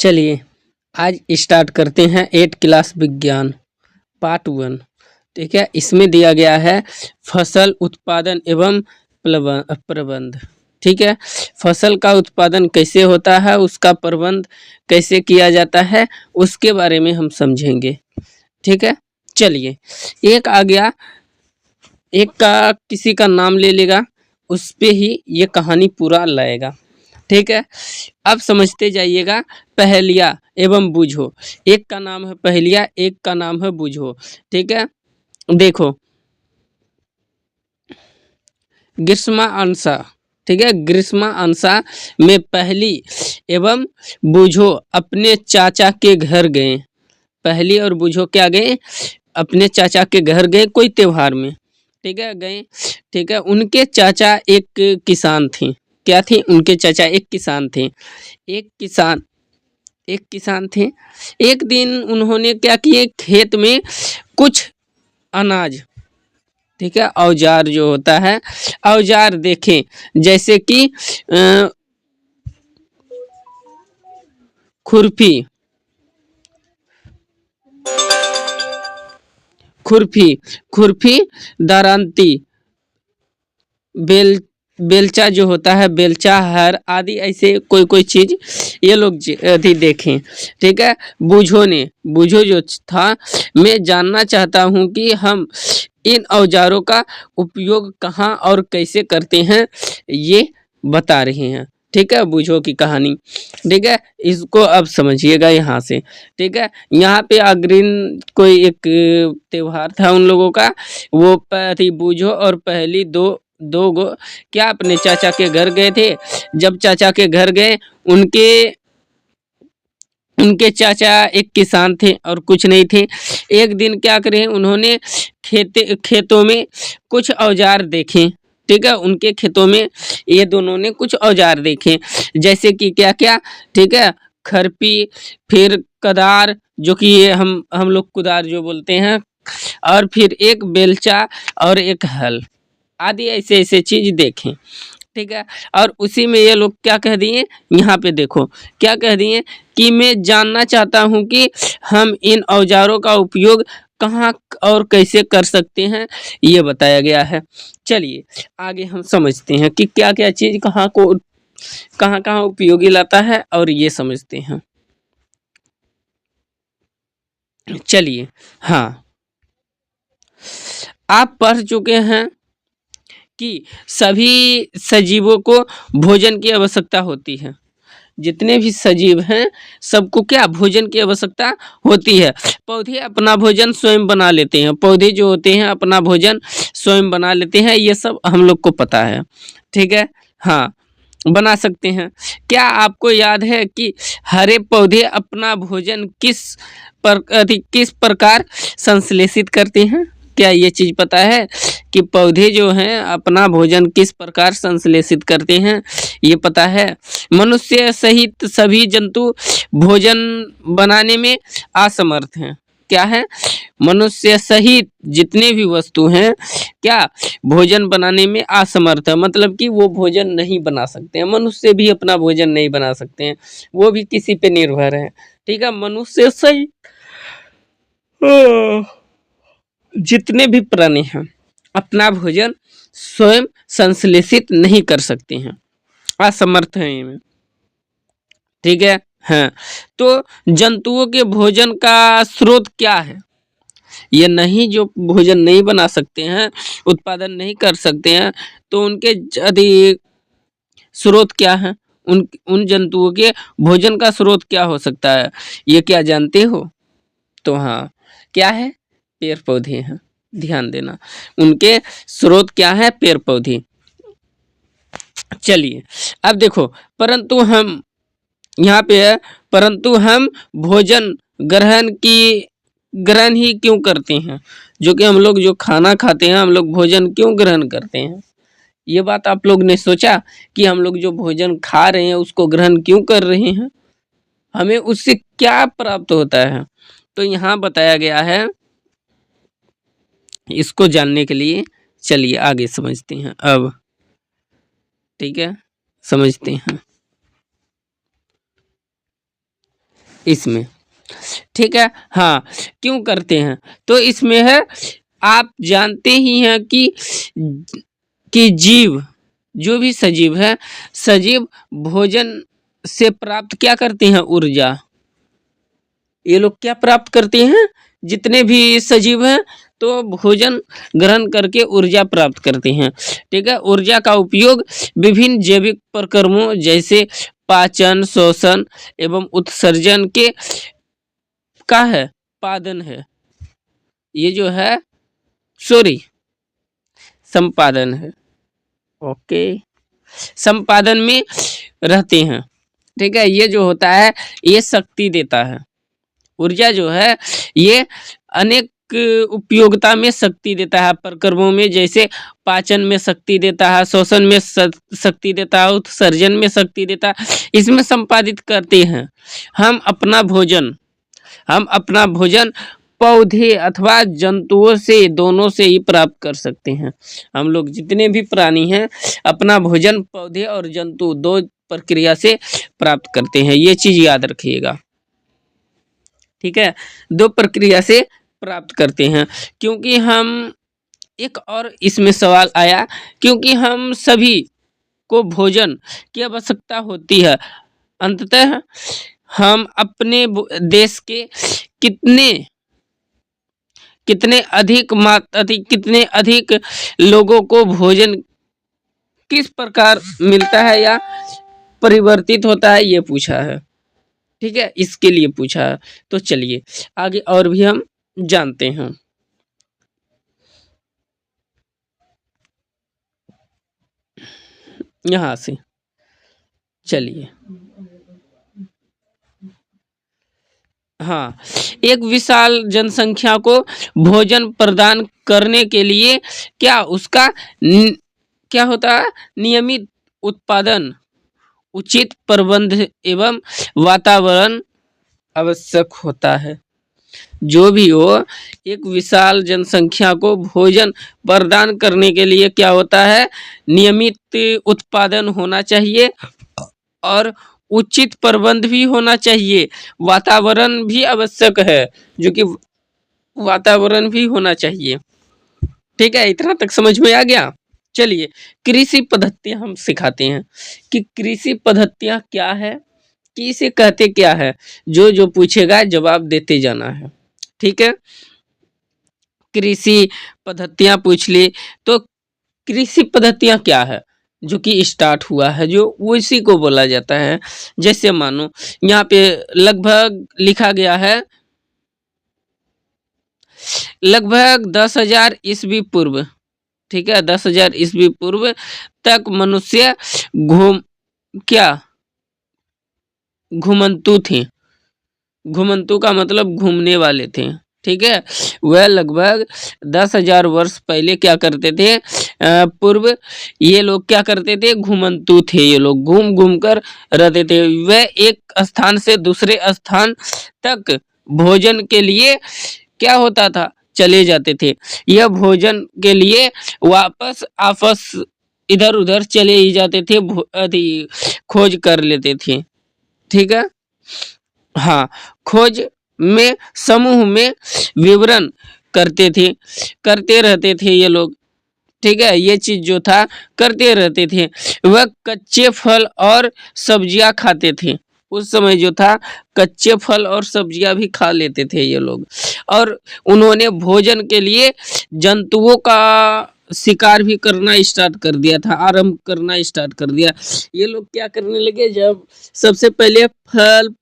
चलिए आज स्टार्ट करते हैं 8 क्लास विज्ञान पार्ट 1। ठीक है, इसमें दिया गया है फसल उत्पादन एवं प्रबंध। ठीक है, फसल का उत्पादन कैसे होता है, उसका प्रबंध कैसे किया जाता है, उसके बारे में हम समझेंगे। ठीक है, चलिए एक आ गया, एक का किसी का नाम ले लेगा, उस पे ही ये कहानी पूरा लाएगा। ठीक है, अब समझते जाइएगा। पहेलिया एवं बूझो, एक का नाम है पहेलिया, एक का नाम है बूझो। ठीक है, देखो ग्रीष्मा अंशा। ठीक है, ग्रीष्मा अंशा में पहली एवं बूझो अपने चाचा के घर गए। पहली और बूझो क्या गए, अपने चाचा के घर गए कोई त्योहार में। ठीक है, गए। ठीक है, उनके चाचा एक किसान थे। क्या थे उनके चाचा? एक किसान थे। एक किसान थे। एक दिन उन्होंने क्या किए, खेत में कुछ अनाज, ठीक है, औजार जो होता है, औजार देखें, जैसे कि खुरपी, खुरपी, दारांती, बेलचा जो होता है, बेलचा, हर आदि, ऐसे कोई कोई चीज ये लोग अभी देखें। ठीक है, बूझो जो था, मैं जानना चाहता हूँ कि हम इन औजारों का उपयोग कहाँ और कैसे करते हैं, ये बता रहे हैं। ठीक है, बूझो की कहानी। ठीक है, इसको अब समझिएगा यहाँ से। ठीक है, यहाँ पे अग्रीन कोई एक त्योहार था उन लोगों का, वो बूझो और पहली दो गो क्या अपने चाचा के घर गए थे। जब चाचा के घर गए, उनके उनके चाचा एक किसान थे और कुछ नहीं थे। एक दिन क्या करें, उन्होंने खेतों में कुछ औजार देखे। ठीक है, उनके खेतों में ये दोनों ने कुछ औजार देखे, जैसे कि क्या क्या, ठीक है, खरपी, फिर कदार, जो कि ये हम लोग कुदार जो बोलते हैं, और फिर एक बेलचा और एक हल आदि, ऐसे ऐसे चीज देखें। ठीक है, और उसी में ये लोग क्या कह दिए, यहाँ पे देखो क्या कह दिए कि मैं जानना चाहता हूँ कि हम इन औजारों का उपयोग कहाँ और कैसे कर सकते हैं, ये बताया गया है। चलिए आगे हम समझते हैं कि क्या क्या चीज कहाँ कहाँ उपयोगी लाता है, और ये समझते हैं। चलिए, हाँ, आप पढ़ चुके हैं कि सभी सजीवों को भोजन की आवश्यकता होती है। जितने भी सजीव हैं सबको क्या, भोजन की आवश्यकता होती है। पौधे अपना भोजन स्वयं बना लेते हैं, पौधे जो होते हैं अपना भोजन स्वयं बना लेते हैं, ये सब हम लोग को पता है। ठीक है, हाँ, बना सकते हैं। क्या आपको याद है कि हरे पौधे अपना भोजन किस प्रकार संश्लेषित करते हैं? क्या ये चीज पता है कि पौधे जो हैं अपना भोजन किस प्रकार संश्लेषित करते हैं? ये पता है। मनुष्य सहित सभी जंतु भोजन बनाने में असमर्थ हैं। क्या है? मनुष्य सहित जितने भी वस्तु हैं क्या, भोजन बनाने में असमर्थ है, मतलब कि वो भोजन नहीं बना सकते हैं। मनुष्य भी अपना भोजन नहीं बना सकते हैं, वो भी किसी पे निर्भर है। ठीक है, मनुष्य सहित जितने भी प्राणी हैं अपना भोजन स्वयं संश्लेषित नहीं कर सकते हैं, असमर्थ हैं इनमें। ठीक है, हाँ, तो जंतुओं के भोजन का स्रोत क्या है? ये नहीं, जो भोजन नहीं बना सकते हैं, उत्पादन नहीं कर सकते हैं, तो उनके यदि स्रोत क्या है, उन जंतुओं के भोजन का स्रोत क्या हो सकता है, ये क्या जानते हो? तो हाँ, क्या है, पेड़ पौधे हैं। ध्यान देना, उनके स्रोत क्या है, पेड़ पौधे। चलिए अब देखो, परंतु हम यहाँ पे है, परंतु हम भोजन ग्रहण ही क्यों करते हैं? जो कि हम लोग जो खाना खाते हैं, हम लोग भोजन क्यों ग्रहण करते हैं? ये बात आप लोग ने सोचा कि हम लोग जो भोजन खा रहे हैं उसको ग्रहण क्यों कर रहे हैं, हमें उससे क्या प्राप्त होता है? तो यहाँ बताया गया है, इसको जानने के लिए चलिए आगे समझते हैं अब। ठीक है, समझते हैं। इसमें, ठीक है। हाँ, क्यों करते हैं? तो इसमें है, आप जानते ही हैं कि जीव, जो भी सजीव है, सजीव भोजन से प्राप्त क्या करते हैं? ऊर्जा। ये लोग क्या प्राप्त करते हैं? जितने भी सजीव हैं, तो भोजन ग्रहण करके ऊर्जा प्राप्त करते हैं, ठीक है। ऊर्जा का उपयोग विभिन्न जैविक प्रक्रमों जैसे पाचन, शोषण एवं उत्सर्जन के का है, पादन है। ये जो है, सॉरी, संपादन है। ओके, संपादन में रहते हैं, ठीक है। ये जो होता है, ये शक्ति देता है। ऊर्जा जो है, ये अनेक उपयोगिता में शक्ति देता है। प्रक्रमों में जैसे पाचन में शक्ति देता है, शोषण में शक्ति देता है, उत्सर्जन में शक्ति देता है। इसमें संपादित करते हैं। हम अपना भोजन पौधे अथवा जंतुओं से, दोनों से ही प्राप्त कर सकते हैं। हम लोग जितने भी प्राणी हैं, अपना भोजन पौधे और जंतु, दो प्रक्रिया से प्राप्त करते हैं। ये चीज याद रखिएगा, ठीक है। दो प्रक्रिया से प्राप्त करते हैं। क्योंकि हम, एक और इसमें सवाल आया, क्योंकि हम सभी को भोजन की आवश्यकता होती है। अंततः हम अपने देश के कितने अधिक लोगों को भोजन किस प्रकार मिलता है या परिवर्तित होता है, ये पूछा है, ठीक है। इसके लिए पूछा है। तो चलिए आगे और भी हम जानते हैं। यहाँ से चलिए, हाँ, एक विशाल जनसंख्या को भोजन प्रदान करने के लिए क्या उसका क्या होता है? नियमित उत्पादन, उचित प्रबंध एवं वातावरण आवश्यक होता है। जो भी हो, एक विशाल जनसंख्या को भोजन प्रदान करने के लिए क्या होता है? नियमित उत्पादन होना चाहिए और उचित प्रबंध भी होना चाहिए। वातावरण भी आवश्यक है, जो कि वातावरण भी होना चाहिए, ठीक है। इतना तक समझ में आ गया? चलिए, कृषि पद्धतियां हम सिखाते हैं कि कृषि पद्धतियां क्या है, कि इसे कहते क्या है। जो जो पूछेगा जवाब देते जाना है, ठीक है। कृषि पद्धतियां पूछ ली, तो कृषि पद्धतियां क्या है? जो कि स्टार्ट हुआ है, जो उसी को बोला जाता है। जैसे मानो यहाँ पे लगभग लिखा गया है, लगभग 10,000 ईस्वी पूर्व, ठीक है, 10,000 ईस्वी पूर्व तक मनुष्य घुमंतु थे। घुमंतु का मतलब घूमने वाले थे, ठीक है। वह लगभग 10,000 वर्ष पहले क्या करते थे? पूर्व ये लोग क्या करते थे? घुमंतु थे। ये लोग घूम घूम कर रहते थे। वह एक स्थान से दूसरे स्थान तक भोजन के लिए क्या होता था? चले जाते थे। यह भोजन के लिए वापस आपस इधर उधर चले ही जाते थे, खोज कर लेते थे, ठीक है। हाँ, खोज में समूह में विवरण करते रहते थे ये लोग, ठीक है। ये चीज जो था करते रहते थे। वह कच्चे फल और सब्जियां खाते थे। उस समय जो था, कच्चे फल और सब्जियां भी खा लेते थे ये लोग। और उन्होंने भोजन के लिए जंतुओं का शिकार भी करना स्टार्ट कर दिया था, आरंभ करना स्टार्ट कर दिया। ये लोग क्या करने लगे? जब सबसे पहले फल,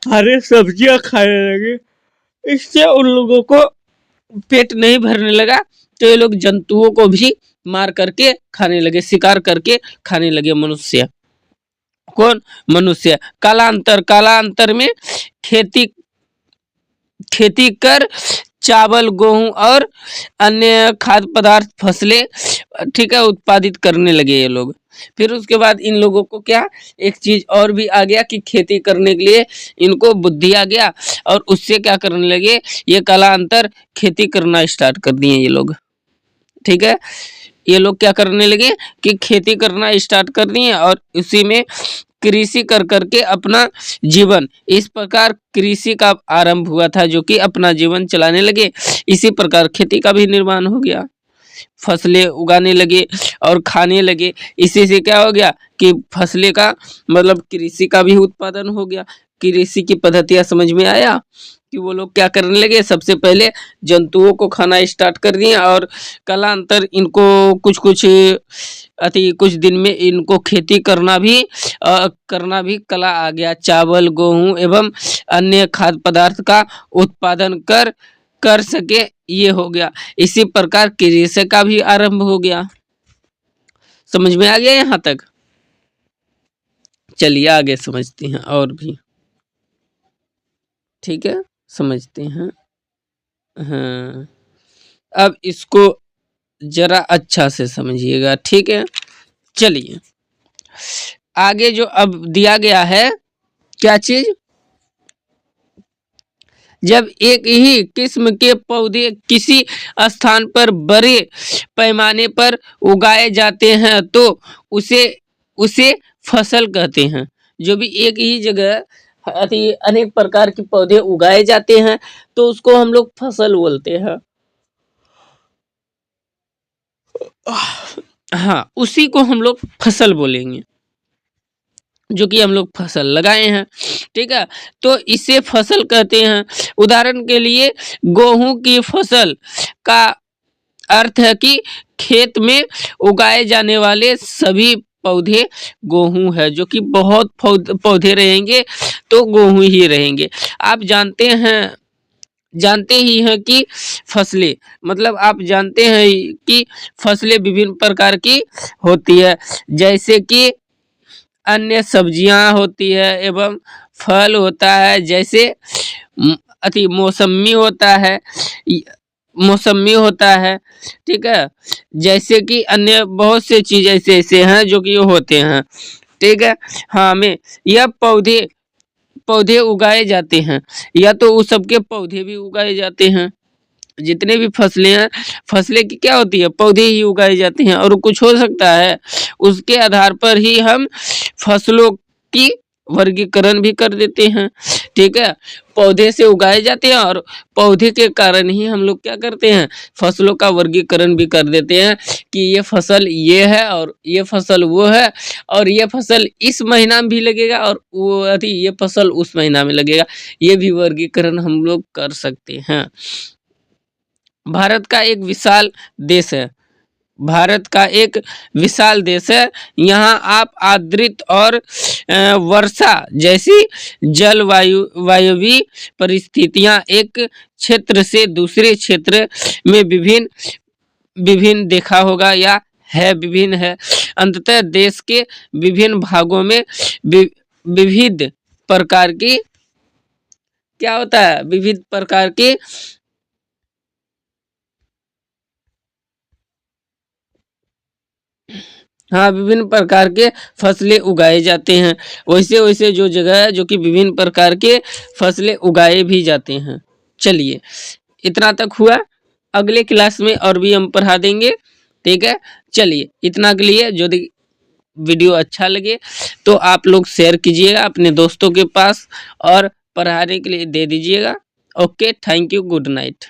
हरे सब्जियां खाने लगे, इससे उन लोगों को पेट नहीं भरने लगा, तो ये लोग जंतुओं को भी मार करके खाने लगे, शिकार करके खाने लगे। मनुष्य, कौन? मनुष्य। कालांतर में खेती कर चावल, गेहूं और अन्य खाद्य पदार्थ, फसलें, ठीक है, उत्पादित करने लगे ये लोग। फिर उसके बाद इन लोगों को क्या, एक चीज और भी आ गया कि खेती करने के लिए इनको बुद्धि आ गया, और उससे क्या करने लगे? ये कालांतर खेती करना स्टार्ट कर दिए ये लोग, ठीक है। ये लोग क्या करने लगे कि खेती करना स्टार्ट कर दिए, और उसी में कृषि कर करके अपना जीवन, इस प्रकार कृषि का आरंभ हुआ था जो कि अपना जीवन चलाने लगे। इसी प्रकार खेती का भी निर्माण हो गया, फसलें उगाने लगे और खाने लगे। इसी से क्या हो गया कि फसलें का मतलब कृषि का भी उत्पादन हो गया। कृषि की पद्धतियाँ समझ में आया कि वो लोग क्या करने लगे, सबसे पहले जंतुओं को खाना स्टार्ट कर दिए और कालांतर इनको कुछ कुछ कुछ दिन में इनको खेती करना भी कला आ गया। चावल, गेहूँ एवं अन्य खाद्य पदार्थ का उत्पादन कर सके, ये हो गया। इसी प्रकार कृषि का भी आरंभ हो गया। समझ में आ गया यहाँ तक? चलिए आगे समझते हैं और भी। ठीक है, समझते हैं। हाँ, अब इसको जरा अच्छा से समझिएगा, ठीक है। चलिए आगे जो अब दिया गया है, क्या चीज, जब एक ही किस्म के पौधे किसी स्थान पर बड़े पैमाने पर उगाए जाते हैं तो उसे उसे फसल कहते हैं। जो भी एक ही जगह अनेक प्रकार के पौधे उगाए जाते हैं तो उसको हम लोग फसल बोलते हैं। हाँ, उसी को हम लोग फसल बोलेंगे, जो कि हम लोग फसल लगाए हैं। ठीक है, तो इसे फसल कहते हैं। उदाहरण के लिए गेहूं की फसल का अर्थ है कि खेत में उगाए जाने वाले सभी पौधे गेहूं है, जो कि बहुत पौधे रहेंगे तो गेहूं ही रहेंगे। आप जानते ही हैं कि फसलें, मतलब आप जानते हैं कि फसलें विभिन्न प्रकार की होती है, जैसे कि अन्य सब्जियां होती है एवं फल होता है, जैसे मौसमी होता है, मौसमी होता है। ठीक है, जैसे कि अन्य बहुत से चीज ऐसे ऐसे हैं जो कि होते हैं। ठीक है, हाँ, में यह पौधे पौधे उगाए जाते हैं, या तो उस सबके पौधे भी उगाए जाते हैं। जितने भी फसलें हैं, फसलें की क्या होती है, पौधे ही उगाए जाते हैं, और कुछ हो सकता है उसके आधार पर ही हम फसलों की वर्गीकरण भी कर देते हैं। ठीक है, पौधे से उगाए जाते हैं और पौधे के कारण ही हम लोग क्या करते हैं, फसलों का वर्गीकरण भी कर देते हैं कि ये फसल ये है और ये फसल वो है, और ये फसल इस महीना में भी लगेगा और वो ये फसल उस महीना में लगेगा। ये भी वर्गीकरण हम लोग कर सकते हैं। भारत का एक विशाल देश है, भारत का एक विशाल देश है। यहाँ आप आर्द्रित और वर्षा जैसी जलवायु वायवीय परिस्थितियाँ एक क्षेत्र से दूसरे क्षेत्र में विभिन्न विभिन्न देखा होगा या है, विभिन्न है। अंततः देश के विभिन्न भागों में विविध प्रकार की क्या होता है, विविध प्रकार के हाँ, विभिन्न प्रकार के फसलें उगाए जाते हैं। वैसे वैसे जो जगह है जो कि विभिन्न प्रकार के फसलें उगाए भी जाते हैं। चलिए इतना तक हुआ, अगले क्लास में और भी हम पढ़ा देंगे। ठीक है, चलिए इतना के लिए। यदि वीडियो अच्छा लगे तो आप लोग शेयर कीजिएगा अपने दोस्तों के पास और पढ़ाने के लिए दे दीजिएगा। Okay, thank you, good night.